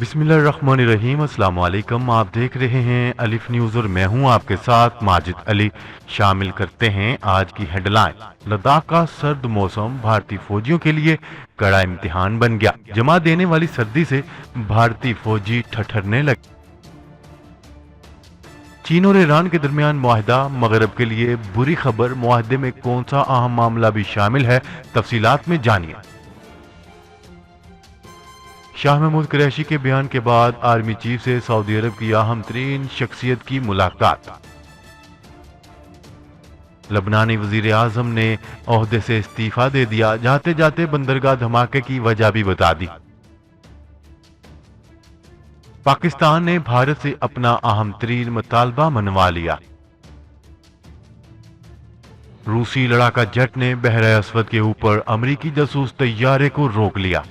بسم اللہ الرحمن الرحیم۔ السلام علیکم، آپ دیکھ رہے ہیں الف نیوز اور میں ہوں آپ کے ساتھ ماجد علی۔ شامل کرتے ہیں آج کی ہیڈ لائن۔ لداخ کا سرد موسم بھارتی فوجیوں کے لیے کڑا امتحان بن گیا، جمع دینے والی سردی سے بھارتی فوجی ٹھٹھرنے لگے۔ چین اور ایران کے درمیان معاہدہ، مغرب کے لیے بری خبر، معاہدے میں کون سا اہم معاملہ بھی شامل ہے، تفصیلات میں جانیے۔ شاہ محمود قریشی کے بیان کے بعد آرمی چیف سے سعودی عرب کی اہم ترین شخصیت کی ملاقات۔ لبنانی وزیر اعظم نے عہدے سے استعفیٰ دے دیا، جاتے جاتے بندرگاہ دھماکے کی وجہ بھی بتا دی۔ پاکستان نے بھارت سے اپنا اہم ترین مطالبہ منوا لیا۔ روسی لڑاکا جٹ نے بحر اسود کے اوپر امریکی جاسوس طیارے کو روک لیا۔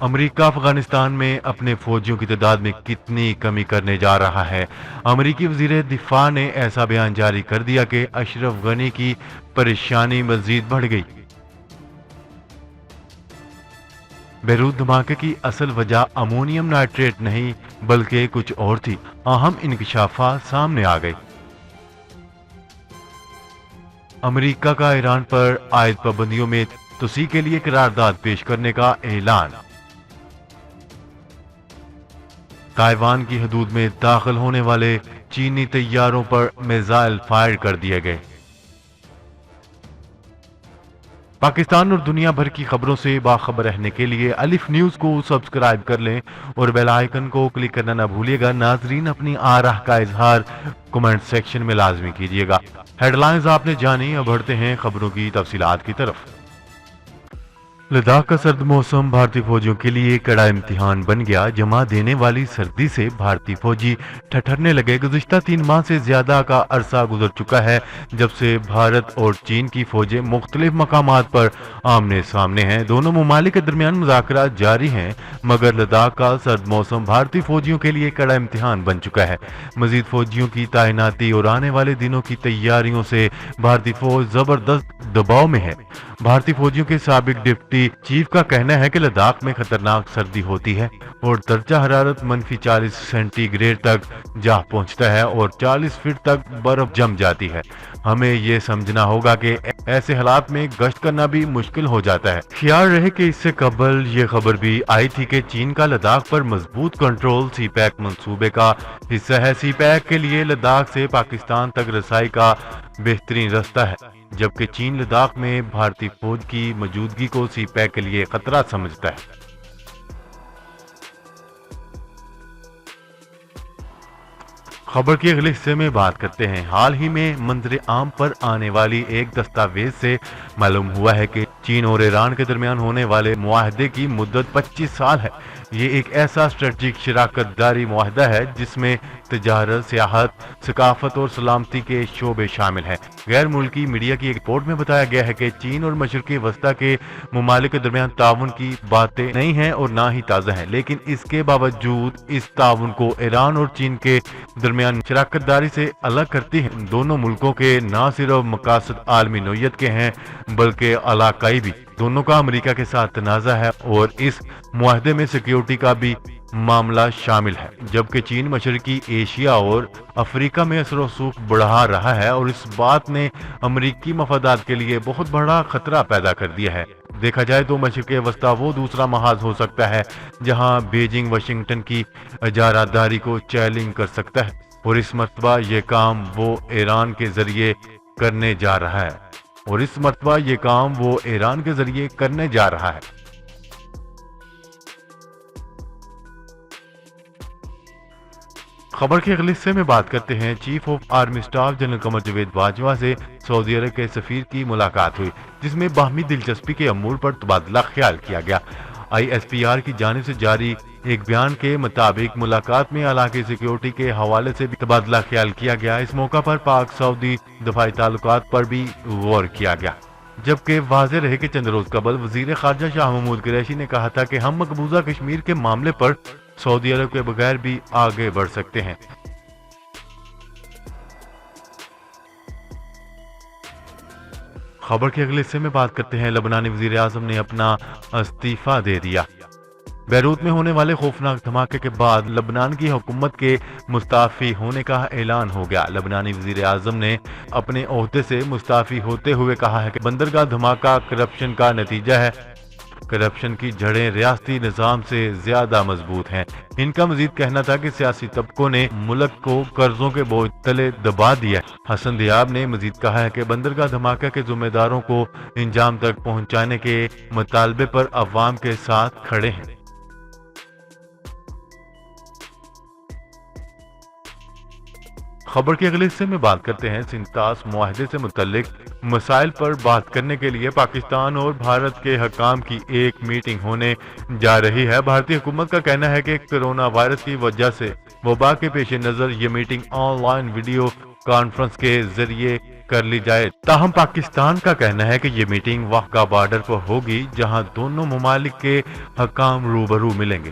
امریکہ افغانستان میں اپنے فوجیوں کی تعداد میں کتنی کمی کرنے جا رہا ہے؟ امریکی وزیر دفاع نے ایسا بیان جاری کر دیا کہ اشرف غنی کی پریشانی مزید بڑھ گئی۔ بیروت دھماکے کی اصل وجہ امونیم نائٹریٹ نہیں بلکہ کچھ اور تھی، اہم انکشافات سامنے آ گئے۔ امریکہ کا ایران پر عائد پابندیوں میں توسیع کے لیے قرارداد پیش کرنے کا اعلان۔ تائیوان کی حدود میں داخل ہونے والے چینی طیاروں پر میزائل فائر کر دیے گئے۔ پاکستان اور دنیا بھر کی خبروں سے باخبر رہنے کے لیے الف نیوز کو سبسکرائب کر لیں اور بیل آئیکن کو کلک کرنا نہ بھولیے گا۔ ناظرین، اپنی آراء کا اظہار کمنٹ سیکشن میں لازمی کیجیے گا۔ ہیڈ لائنز آپ نے جانی، اب بڑھتے ہیں خبروں کی تفصیلات کی طرف۔ لداخ کا سرد موسم بھارتی فوجیوں کے لیے کڑا امتحان بن گیا، جمع دینے والی سردی سے بھارتی فوجی ٹھٹھرنے لگے۔ گزشتہ 3 ماہ سے زیادہ کا عرصہ گزر چکا ہے جب سے بھارت اور چین کی فوجیں مختلف مقامات پر آمنے سامنے ہیں۔ دونوں ممالک کے درمیان مذاکرات جاری ہیں، مگر لداخ کا سرد موسم بھارتی فوجیوں کے لیے کڑا امتحان بن چکا ہے۔ مزید فوجیوں کی تعیناتی اور آنے والے دنوں کی تیاریوں سے بھارتی فوج زبردست دباؤ میں ہے۔ بھارتی فوجیوں کے سابق ڈپٹی چیف کا کہنا ہے کہ لداخ میں خطرناک سردی ہوتی ہے اور درجہ حرارت -40 سینٹی گریڈ تک جا پہنچتا ہے اور 40 فٹ تک برف جم جاتی ہے۔ ہمیں یہ سمجھنا ہوگا کہ ایسے حالات میں گشت کرنا بھی مشکل ہو جاتا ہے۔ خیال رہے کہ اس سے قبل یہ خبر بھی آئی تھی کہ چین کا لداخ پر مضبوط کنٹرول سی پیک منصوبے کا حصہ ہے۔ سی پیک کے لیے لداخ سے پاکستان تک رسائی کا بہترین راستہ ہے، جبکہ چین لداخ میں بھارتی فوج کی موجودگی کو سی پیک کے لیے خطرہ سمجھتا ہے۔ خبر کے اگلے حصے میں بات کرتے ہیں۔ حال ہی میں منظر عام پر آنے والی ایک دستاویز سے معلوم ہوا ہے کہ چین اور ایران کے درمیان ہونے والے معاہدے کی مدت 25 سال ہے۔ یہ ایک ایسا اسٹریٹجک شراکت داری معاہدہ ہے جس میں تجارت، سیاحت، ثقافت اور سلامتی کے شعبے شامل ہیں۔ غیر ملکی میڈیا کی ایک رپورٹ میں بتایا گیا ہے کہ چین اور مشرقی وسطی کے ممالک کے درمیان تعاون کی باتیں نہیں ہیں اور نہ ہی تازہ ہیں، لیکن اس کے باوجود اس تعاون کو ایران اور چین کے درمیان شراکت داری سے الگ کرتی ہے۔ دونوں ملکوں کے نہ صرف مقاصد عالمی نوعیت کے ہیں بلکہ علاقائی بھی۔ دونوں کا امریکہ کے ساتھ تنازع ہے اور اس معاہدے میں سیکیورٹی کا بھی معاملہ شامل ہے، جبکہ چین مشرقی ایشیا اور افریقہ میں اثر و رسوخ بڑھا رہا ہے اور اس بات نے امریکی مفادات کے لیے بہت بڑا خطرہ پیدا کر دیا ہے۔ دیکھا جائے تو مشرق وسطی وہ دوسرا محاذ ہو سکتا ہے جہاں بیجنگ واشنگٹن کی اجارہ داری کو چیلنج کر سکتا ہے، اور اس مرتبہ یہ کام وہ ایران کے ذریعے کرنے جا رہا ہے۔ خبر کے اگلے حصے میں بات کرتے ہیں۔ Chief of army staff general Qamar Javed Bajwa سے سعودی عرب کے سفیر کی ملاقات ہوئی، جس میں باہمی دلچسپی کے امور پر تبادلہ خیال کیا گیا۔ ISPR کی جانب سے جاری ایک بیان کے مطابق ملاقات میں علاقائی سیکیورٹی کے حوالے سے بھی تبادلہ خیال کیا گیا۔ اس موقع پر پاک سعودی دفاعی تعلقات پر بھی غور کیا گیا، جبکہ واضح رہے کہ چند روز قبل وزیر خارجہ شاہ محمود قریشی نے کہا تھا کہ ہم مقبوضہ کشمیر کے معاملے پر سعودی عرب کے بغیر بھی آگے بڑھ سکتے ہیں۔ خبر کے اگلے حصے میں بات کرتے ہیں۔ لبنانی وزیر اعظم نے اپنا استعفیٰ دے دیا۔ بیروت میں ہونے والے خوفناک دھماکے کے بعد لبنان کی حکومت کے مستعفی ہونے کا اعلان ہو گیا۔ لبنانی وزیر اعظم نے اپنے عہدے سے مستعفی ہوتے ہوئے کہا ہے کہ بندرگاہ دھماکہ کرپشن کا نتیجہ ہے۔ کرپشن کی جڑیں ریاستی نظام سے زیادہ مضبوط ہیں۔ ان کا مزید کہنا تھا کہ سیاسی طبقوں نے ملک کو قرضوں کے بوجھ تلے دبا دیا ہے۔ حسن دیاب نے مزید کہا ہے کہ بندرگاہ دھماکہ کے ذمہ داروں کو انجام تک پہنچانے کے مطالبے پر عوام کے ساتھ کھڑے ہیں۔ خبر کے اگلے حصے میں بات کرتے ہیں سنتاس معاہدے سے متعلق مسائل پر بات کرنے کے لیے پاکستان اور بھارت کے حکام کی ایک میٹنگ ہونے جا رہی ہے۔ بھارتی حکومت کا کہنا ہے کہ کرونا وائرس کی وجہ سے وبا کے پیش نظر یہ meeting on line video conference کے ذریعے کر لی جائے، تاہم پاکستان کا کہنا ہے کہ یہ میٹنگ واہگہ بارڈر پر ہوگی جہاں دونوں ممالک کے حکام روبرو ملیں گے۔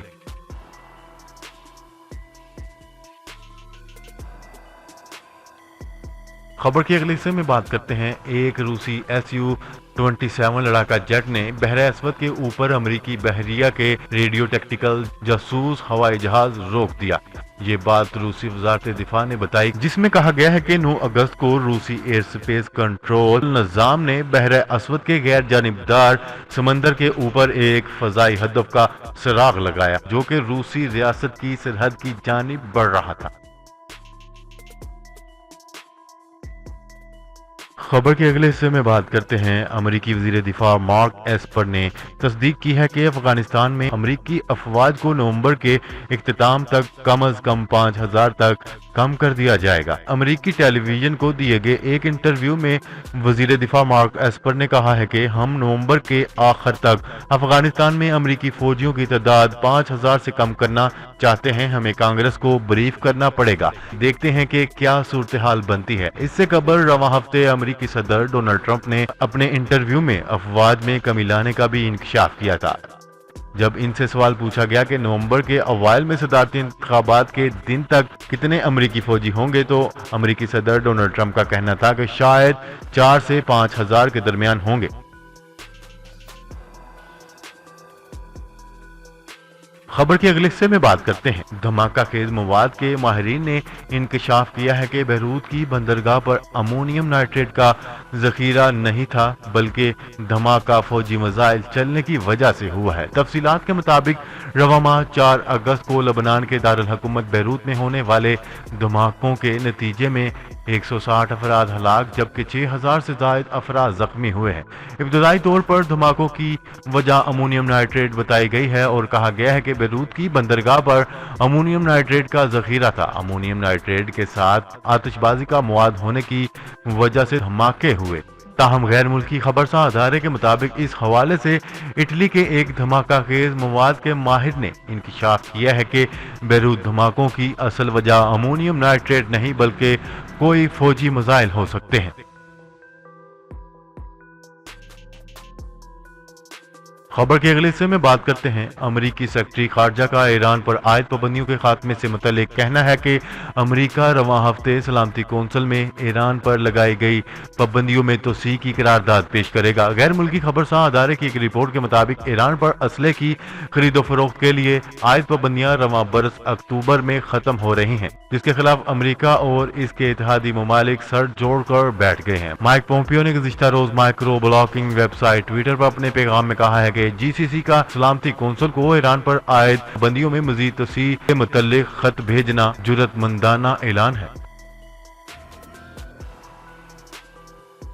خبر کے اگلے حصے میں بات کرتے ہیں ایک روسی Su-27 لڑاکا جیٹ نے بحر اسود کے اوپر امریکی بحریہ کے ریڈیو ٹیکٹیکل جاسوس ہوائی جہاز روک دیا۔ یہ بات روسی وزارت دفاع نے بتائی، جس میں کہا گیا ہے کہ 9 اگست کو روسی ایئر سپیس کنٹرول نظام نے بحر اسود کے غیر جانبدار سمندر کے اوپر ایک فضائی ہدف کا سراغ لگایا جو کہ روسی ریاست کی سرحد کی جانب بڑھ رہا تھا۔ خبر کے اگلے حصے میں بات کرتے ہیں امریکی وزیر دفاع مارک ایسپر نے تصدیق کی ہے کہ افغانستان میں امریکی افواج کو نومبر کے اختتام تک کم از کم 5000 تک کم کر دیا جائے گا۔ امریکی ٹیلی ویژن کو دیے گئے ایک انٹرویو میں وزیر دفاع مارک ایسپر نے کہا ہے کہ ہم نومبر کے آخر تک افغانستان میں امریکی فوجیوں کی تعداد 5000 سے کم کرنا چاہتے ہیں۔ ہمیں کانگریس کو بریف کرنا پڑے گا، دیکھتے ہیں کہ کیا صورتحال بنتی ہے۔ اس سے قبل رواں ہفتے امریکی صدر ڈونلڈ ٹرمپ نے اپنے انٹرویو میں افواج میں کمی لانے کا بھی انکشاف کیا تھا۔ جب ان سے سوال پوچھا گیا کہ نومبر کے اوائل میں صدارتی انتخابات کے دن تک کتنے امریکی فوجی ہوں گے تو امریکی صدر ڈونلڈ ٹرمپ کا کہنا تھا کہ شاید 4 سے 5000 کے درمیان ہوں گے۔ خبر کے اگلے حصے میں بات کرتے ہیں دھماکہ خیز مواد کے ماہرین نے انکشاف کیا ہے کہ بیروت کی بندرگاہ پر امونیم نائٹریٹ کا ذخیرہ نہیں تھا بلکہ دھماکہ فوجی میزائل چلنے کی وجہ سے ہوا ہے۔ تفصیلات کے مطابق رواں ماہ 4 اگست کو لبنان کے دارالحکومت بیروت میں ہونے والے دھماکوں کے نتیجے میں 160 افراد ہلاک جبکہ 6000 سے زائد افراد زخمی ہوئے ہیں۔ ابتدائی طور پر دھماکوں کی وجہ امونیم نائٹریٹ بتائی گئی ہے اور کہا گیا ہے کہ بیروت کی بندرگاہ پر امونیم نائٹریٹ کا ذخیرہ تھا۔ امونیم نائٹریٹ کے ساتھ آتش بازی کا مواد ہونے کی وجہ سے دھماکے ہوئے، تاہم غیر ملکی خبرساں ادارے کے مطابق اس حوالے سے اٹلی کے ایک دھماکہ خیز مواد کے ماہر نے انکشاف کیا ہے کہ بیروت دھماکوں کی اصل وجہ امونیم نائٹریٹ نہیں بلکہ کوئی فوجی میزائل ہو سکتے ہیں۔ خبر کے اگلے حصے میں بات کرتے ہیں امریکی سیکرٹری خارجہ کا ایران پر عائد پابندیوں کے خاتمے سے متعلق کہنا ہے کہ امریکہ رواں ہفتے سلامتی کونسل میں ایران پر لگائی گئی پابندیوں میں توسیع کی قرارداد پیش کرے گا۔ غیر ملکی خبرساں ادارے کی ایک رپورٹ کے مطابق ایران پر اسلحے کی خرید و فروخت کے لیے عائد پابندیاں رواں برس اکتوبر میں ختم ہو رہی ہیں، جس کے خلاف امریکہ اور اس کے اتحادی ممالک سر جوڑ کر بیٹھ گئے ہیں۔ مائک پومپیو نے گزشتہ روز micro blogging website Twitter پر اپنے پیغام میں کہا ہے کہ جی سی سی کا سلامتی کونسل کو ایران پر عائد پابندیوں میں مزید توسیع کے متعلق خط بھیجنا جرأت مندانہ اعلان ہے۔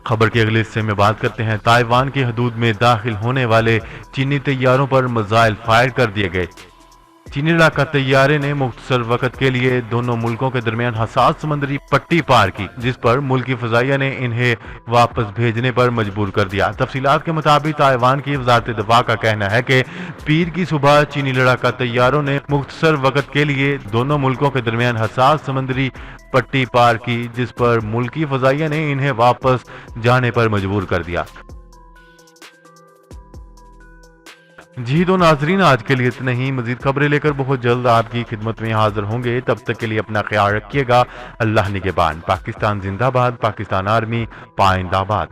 خبر کے اگلے حصے میں بات کرتے ہیں تائیوان کی حدود میں داخل ہونے والے چینی طیاروں پر میزائل فائر کر دیے گئے۔ چینی لڑاکا طیارے نے مختصر وقت کے لیے دونوں ملکوں کے درمیان حساس سمندری پٹی پار کی جس پر ملکی فضائیہ نے انہیں واپس بھیجنے پر مجبور کر دیا۔ تفصیلات کے مطابق تائیوان کی وزارت دفاع کا کہنا ہے کہ پیر کی صبح چینی لڑاکا طیاروں نے مختصر وقت کے لیے دونوں ملکوں کے درمیان حساس سمندری پٹی پار کی جس پر ملکی فضائیہ نے انہیں واپس جانے پر مجبور کر دیا۔ جی تو ناظرین آج کے لیے اتنا ہی، مزید خبریں لے کر بہت جلد آپ کی خدمت میں حاضر ہوں گے، تب تک کے لیے اپنا خیال رکھیے گا۔ اللہ نگہبان۔ پاکستان زندہ باد، پاکستان آرمی پائندہ باد۔